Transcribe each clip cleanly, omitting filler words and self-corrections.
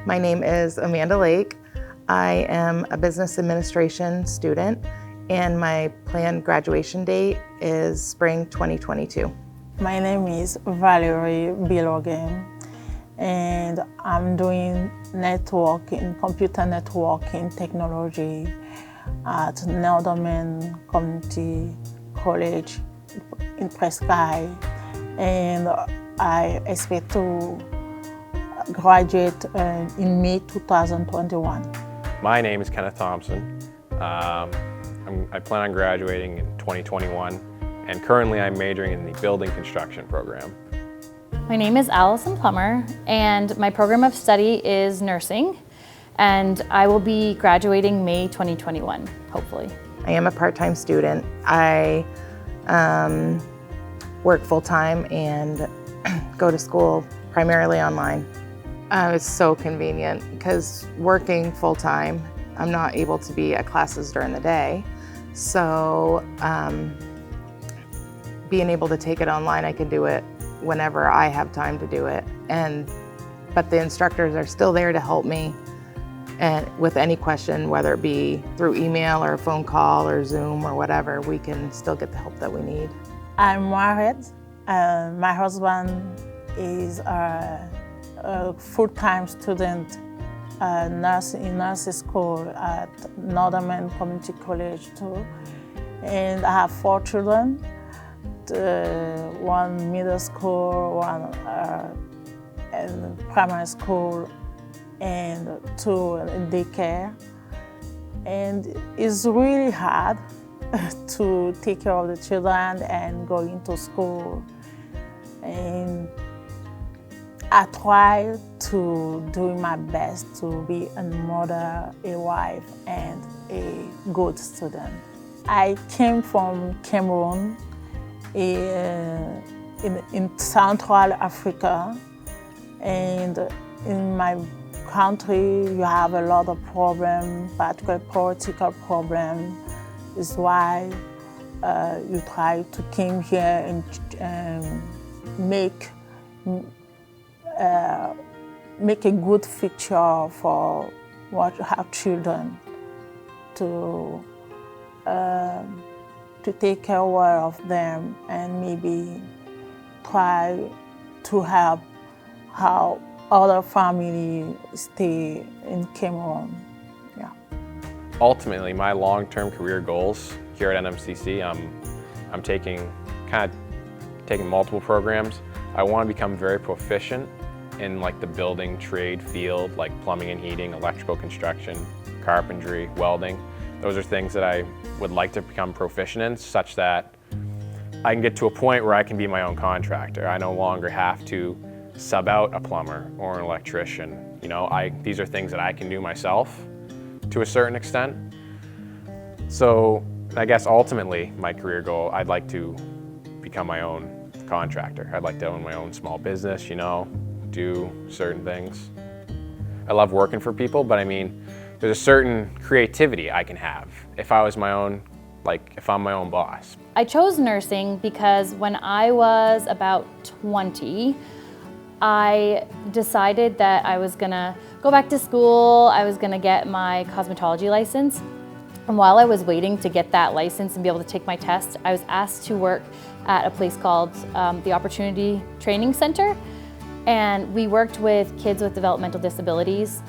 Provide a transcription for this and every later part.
My name is Amanda Lake. I am a business administration student, and my planned graduation date is spring 2022. My name is Valerie Bilogem, and I'm doing computer networking technology at Northern Community College in Presque Isle, and I expect to graduate in May 2021. My name is Kenneth Thompson. I plan on graduating in 2021, and currently I'm majoring in the building construction program. My name is Allison Plummer, and my program of study is nursing, and I will be graduating May 2021, hopefully. I am a part-time student. I work full-time and go to school primarily online. It's so convenient because working full-time, I'm not able to be at classes during the day. So being able to take it online, I can do it whenever I have time to do it. But the instructors are still there to help me and with any question, whether it be through email or a phone call or Zoom or whatever, we can still get the help that we need. I'm married. My husband is a full-time student in nursing school at Northern Community College too. And I have 4 children, one middle school, one in primary school, and 2 in daycare. And it's really hard to take care of the children and go into school. And I try to do my best to be a mother, a wife, and a good student. I came from Cameroon in Central Africa, and in my country you have a lot of problems, particularly political problems. Is why you try to come here and make a good future for our children, to take care of them, and maybe try to help how other families stay in Cameroon. Yeah. Ultimately, my long-term career goals here at NMCC, I'm taking multiple programs. I want to become very proficient in like the building trade field, like plumbing and heating, electrical construction, carpentry, welding. Those are things that I would like to become proficient in, such that I can get to a point where I can be my own contractor. I no longer have to sub out a plumber or an electrician. You know, these are things that I can do myself to a certain extent. So I guess ultimately my career goal, I'd like to become my own contractor. I'd like to own my own small business, you know, do certain things. I love working for people, but I mean, there's a certain creativity I can have if I was my own, if I'm my own boss. I chose nursing because when I was about 20, I decided that I was gonna go back to school, I was gonna get my cosmetology license. And while I was waiting to get that license and be able to take my test, I was asked to work at a place called the Opportunity Training Center. And we worked with kids with developmental disabilities.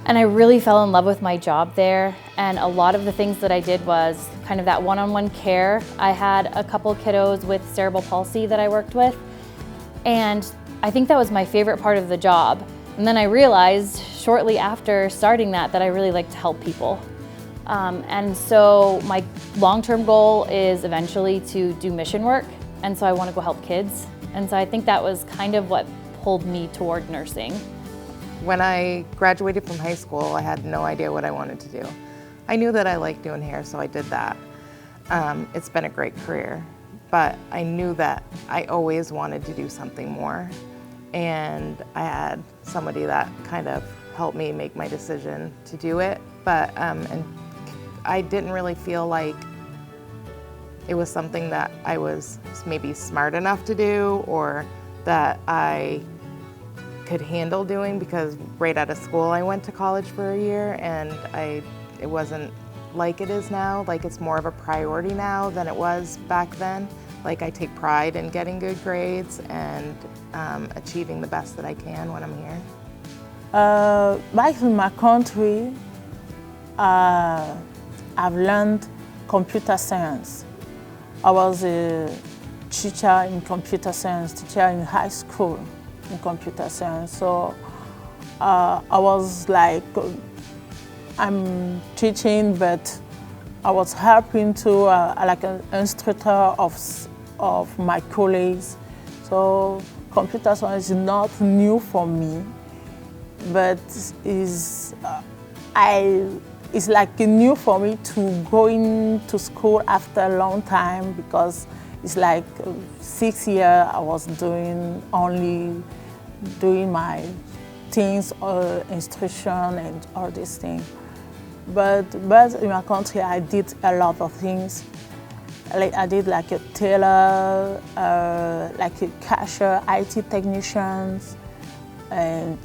And I really fell in love with my job there. And a lot of the things that I did was kind of that one-on-one care. I had a couple kiddos with cerebral palsy that I worked with. And I think that was my favorite part of the job. And then I realized shortly after starting that I really like to help people. And so my long-term goal is eventually to do mission work. And so I want to go help kids. And so I think that was kind of what pulled me toward nursing. When I graduated from high school, I had no idea what I wanted to do. I knew that I liked doing hair, so I did that. It's been a great career, but I knew that I always wanted to do something more. And I had somebody that kind of helped me make my decision to do it. But and I didn't really feel like it was something that I was maybe smart enough to do, or that I could handle doing, because right out of school I went to college for a year, and it wasn't like it is now. Like, it's more of a priority now than it was back then. Like, I take pride in getting good grades and achieving the best that I can when I'm here. Back in my country, I've learned computer science. I was a teacher in computer science, teacher in high school in computer science. So I was like, I'm teaching, but I was helping to like an instructor of my colleagues. So computer science is not new for me, but it's like new for me to go into school after a long time, because it's like 6 years I was only doing my things, instruction and all these things. But in my country, I did a lot of things. Like, I did like a tailor, like a cashier, IT technicians, and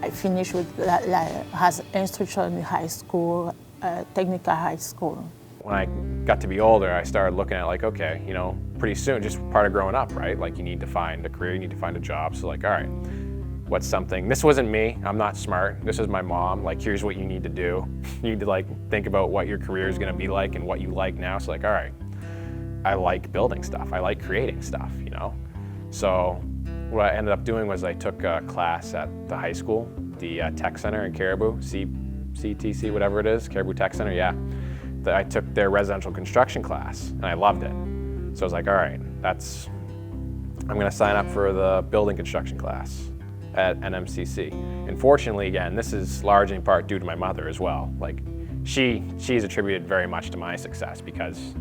I finished with as instructor in high school, technical high school. When I got to be older, I started looking at like, okay, you know, pretty soon, just part of growing up, right? Like, you need to find a career, you need to find a job. So like, all right, what's something, this wasn't me, I'm not smart, this is my mom, like, here's what you need to do. You need to like think about what your career is gonna be like and what you like now. So like, all right, I like building stuff, I like creating stuff, you know? So what I ended up doing was I took a class at the high school, the Tech Center in Caribou, CTC, whatever it is, Caribou Tech Center, yeah. I took their residential construction class, and I loved it. So I was like, all right, I'm gonna sign up for the building construction class at NMCC. And fortunately, again, this is largely in part due to my mother as well. Like, she's attributed very much to my success, because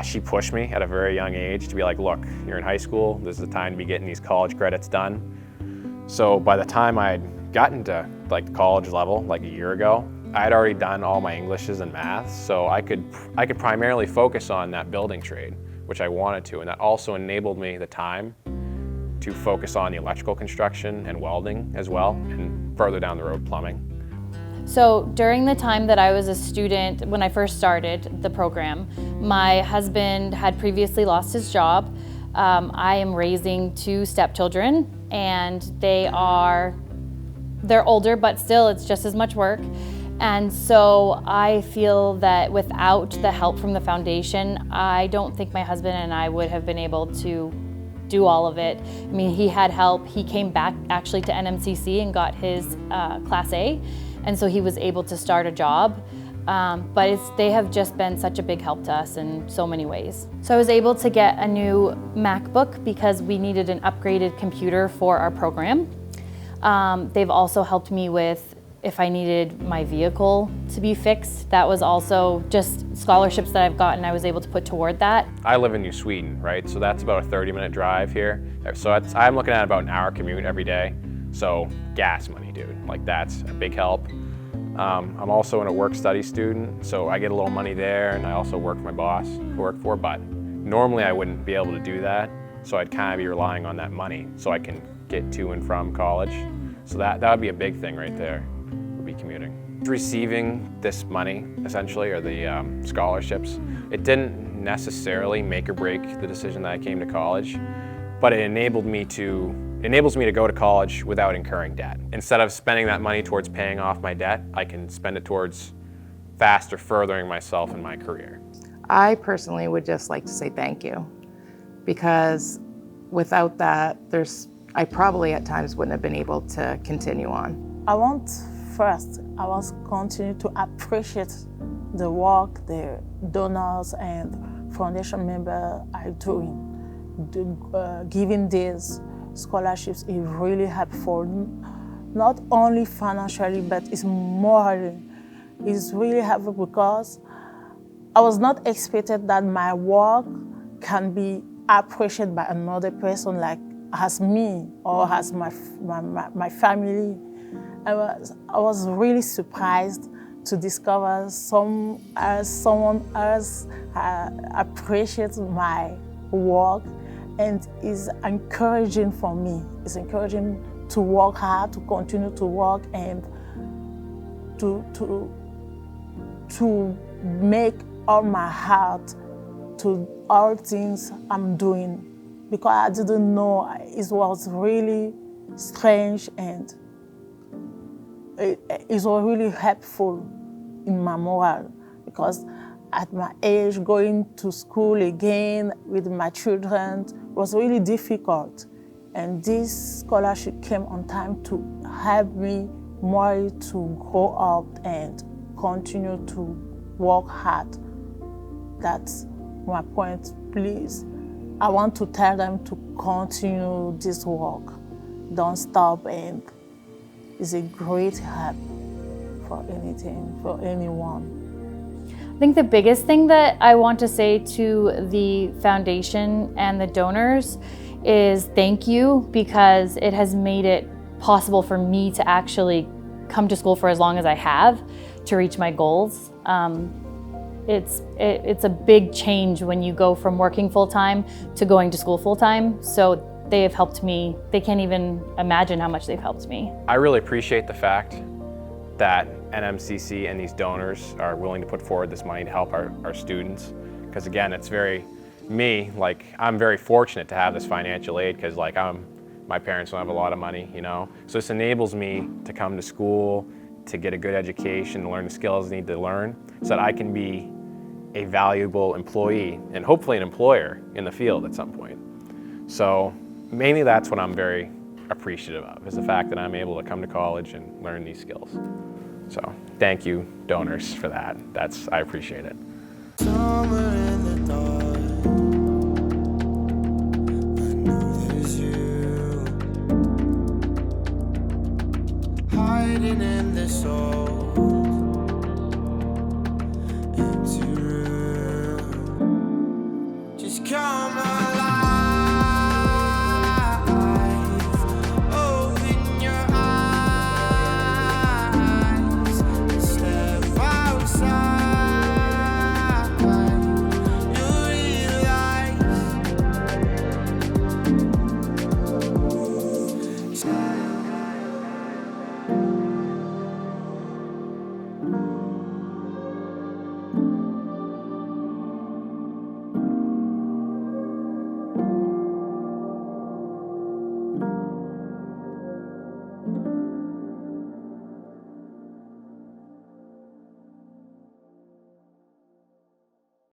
she pushed me at a very young age to be like, look, you're in high school, this is the time to be getting these college credits done. So by the time I'd gotten to like the college level, like a year ago, I had already done all my Englishes and maths, so I could primarily focus on that building trade, which I wanted to, and that also enabled me the time to focus on the electrical construction and welding as well, and further down the road, plumbing. So during the time that I was a student, when I first started the program, my husband had previously lost his job. I am raising 2 stepchildren, and they're older, but still it's just as much work. And so I feel that without the help from the foundation, I don't think my husband and I would have been able to do all of it. I mean, he had help. He came back actually to NMCC and got his Class A, and so he was able to start a job. But they have just been such a big help to us in so many ways. So I was able to get a new MacBook because we needed an upgraded computer for our program. They've also helped me with if I needed my vehicle to be fixed. That was also just scholarships that I've gotten, I was able to put toward that. I live in New Sweden, right? So that's about a 30-minute drive here. So I'm looking at about an hour commute every day. So gas money, dude, like that's a big help. I'm also a work-study student, so I get a little money there, and I also work for my boss to work for, but normally I wouldn't be able to do that, so I'd kind of be relying on that money so I can get to and from college. So that would be a big thing right there, would be commuting. Receiving this money, essentially, or the scholarships, it didn't necessarily make or break the decision that I came to college, but it enables me to go to college without incurring debt. Instead of spending that money towards paying off my debt, I can spend it towards faster furthering myself in my career. I personally would just like to say thank you, because without that, I probably at times wouldn't have been able to continue on. I want to continue to appreciate the work the donors and foundation members are doing. Giving these scholarships is really helpful, not only financially, but it's morally. It's really helpful because I was not expected that my work can be appreciated by another person like as me or as my family. I was really surprised to discover someone else appreciates my work, and is encouraging for me. It's encouraging to work hard, to continue to work, and to make all my heart to all things I'm doing, because I didn't know. It was really strange, and it was really helpful in my morale, because at my age, going to school again with my children was really difficult. And this scholarship came on time to help me more to grow up and continue to work hard. That's my point. Please, I want to tell them to continue this work. Don't stop, and it's a great help for anything, for anyone. I think the biggest thing that I want to say to the foundation and the donors is thank you, because it has made it possible for me to actually come to school for as long as I have to reach my goals. It's a big change when you go from working full-time to going to school full-time. So they have helped me. They can't even imagine how much they've helped me. I really appreciate the fact that NMCC and these donors are willing to put forward this money to help our students. Because again, it's I'm very fortunate to have this financial aid, because my parents don't have a lot of money, So this enables me to come to school, to get a good education, to learn the skills I need to learn, so that I can be a valuable employee and hopefully an employer in the field at some point. So mainly that's what I'm very appreciative of, is the fact that I'm able to come to college and learn these skills. So thank you, donors, for that. I appreciate it.